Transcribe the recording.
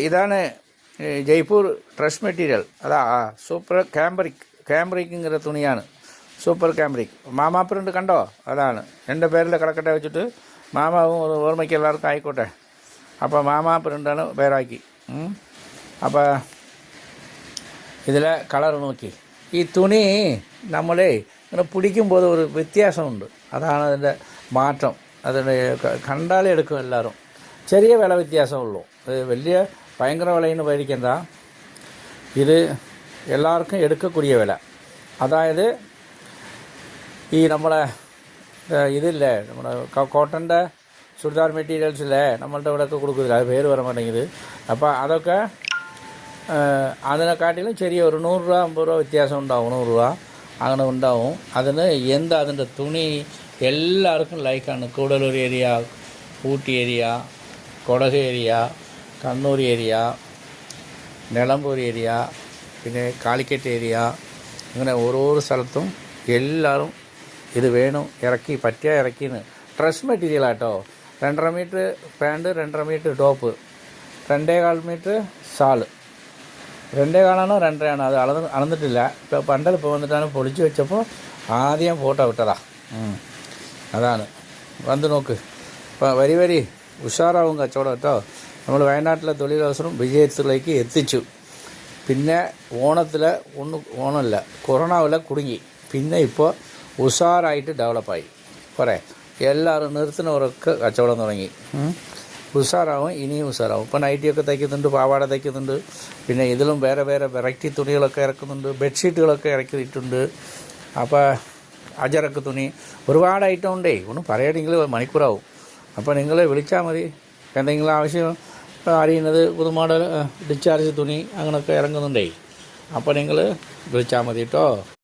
ഇതാണ് Jaipur dress material. അതാ super ക്യാമ്പ്രിക്കിங்கிற തുണിയാണ്. Super cambric. മാമാ പ്രിൻ്റ് കണ്ടോ? അതാണ് എൻ്റെ പേരിൽ കിടക്കട്ടെ വെച്ചിട്ട് മാമാവും ഓർമ്മയ്ക്ക് എല്ലാവർക്കും ആയിക്കോട്ടെ. അപ്പോൾ മാമാ പ്രിൻ്റാണ് പേരാക്കി. അപ്പോൾ ഇതിലെ കളർ നോക്കി. ഈ തുണി നമ്മളെ ഇങ്ങനെ പിടിക്കുമ്പോൾ ഒരു വ്യത്യാസമുണ്ട്. അതാണ് അതിൻ്റെ മാറ്റം. അതിൻ്റെ കണ്ടാലേ എടുക്കും എല്ലാവരും. ചെറിയ വില വ്യത്യാസമുള്ളൂ. വലിയ ഭയങ്കര വിലയെന്ന് പേടിക്കണ്ട. ഇത് എല്ലാവർക്കും എടുക്കக்கூடிய വില. അതായത് ഈ നമ്മളെ ഇതില്ലേ, നമ്മുടെ കോട്ടൻ്റെ ചുരിദാർ മെറ്റീരിയൽസില്ലേ നമ്മളുടെ ഇവിടെയൊക്കെ കൊടുക്കുന്നില്ല, അത് പേര് പറയാൻ മാட்டேங்குது. അപ്പോൾ അതൊക്കെ അതിനെക്കാട്ടിലും ചെറിയ ഒരു 100 രൂപ 50 രൂപ വ്യത്യാസം ഉണ്ടാവും. 100 രൂപ അങ്ങനെ ഉണ്ടാവും. അതിൻ്റെ തുണി എല്ലാവർക്കും ലൈക്കാണ്. Gudalur area, Ooty area, Kodagu area, Kannur area, Nilambur area, പിന്നെ കാലിക്കറ്റ് ഏരിയ, അങ്ങനെ ഓരോ സ്ഥലത്തും എല്ലാവരും ഇത് വേണം. ഇറക്കിന്ന് ഡ്രസ് മെറ്റീരിയലാട്ടോ. 2.5 metre pant, 2.5 metre top, 2.25 metre shawl. 2.25 2.5 അത് അളന്നിട്ടില്ല. ഇപ്പോൾ പണ്ടലിപ്പോൾ വന്നിട്ടാണ് പൊളിച്ച് വെച്ചപ്പോൾ ആദ്യം ഫോട്ടോ വിട്ടതാ. അതാണ് വന്ന് നോക്ക്. ഇപ്പോൾ വരി ഉഷാറാവും കച്ചവടം കേട്ടോ. നമ്മൾ വയനാട്ടിലെ തൊഴിലവസരം വിജയത്തിലേക്ക് എത്തിച്ചു. പിന്നെ ഓണമല്ല, കൊറോണ കുടുങ്ങി. പിന്നെ ഇപ്പോൾ ഉഷാറായിട്ട് ഡെവലപ്പായി. കുറേ എല്ലാവരും നിർത്തുന്നവരൊക്കെ കച്ചവടം തുടങ്ങി. ഉഷാറാവും, ഇനിയും ഉഷാറാവും. ഇപ്പോൾ നൈറ്റിയൊക്കെ തയ്ക്കുന്നുണ്ട്, പാവാട തയ്ക്കുന്നുണ്ട്. പിന്നെ ഇതിലും വേറെ വെറൈറ്റി തുണികളൊക്കെ ഇറക്കുന്നുണ്ട്. ബെഡ്ഷീറ്റുകളൊക്കെ ഇറക്കിയിട്ടുണ്ട്. അപ്പോൾ അജറക്ക് തുണി ഒരുപാട് ഐറ്റം ഉണ്ടേ. ഒന്നും പറയുകയാണെങ്കിൽ മണിക്കൂറാവും. അപ്പോൾ നിങ്ങൾ വിളിച്ചാൽ മതി. എന്തെങ്കിലും ആവശ്യം അറിയുന്നത് പുതു മോഡൽ ഡിസ്ചാർജ് തുണി അങ്ങനെയൊക്കെ ഇറങ്ങുന്നുണ്ടേ. അപ്പോൾ നിങ്ങൾ വിളിച്ചാൽ മതി കേട്ടോ.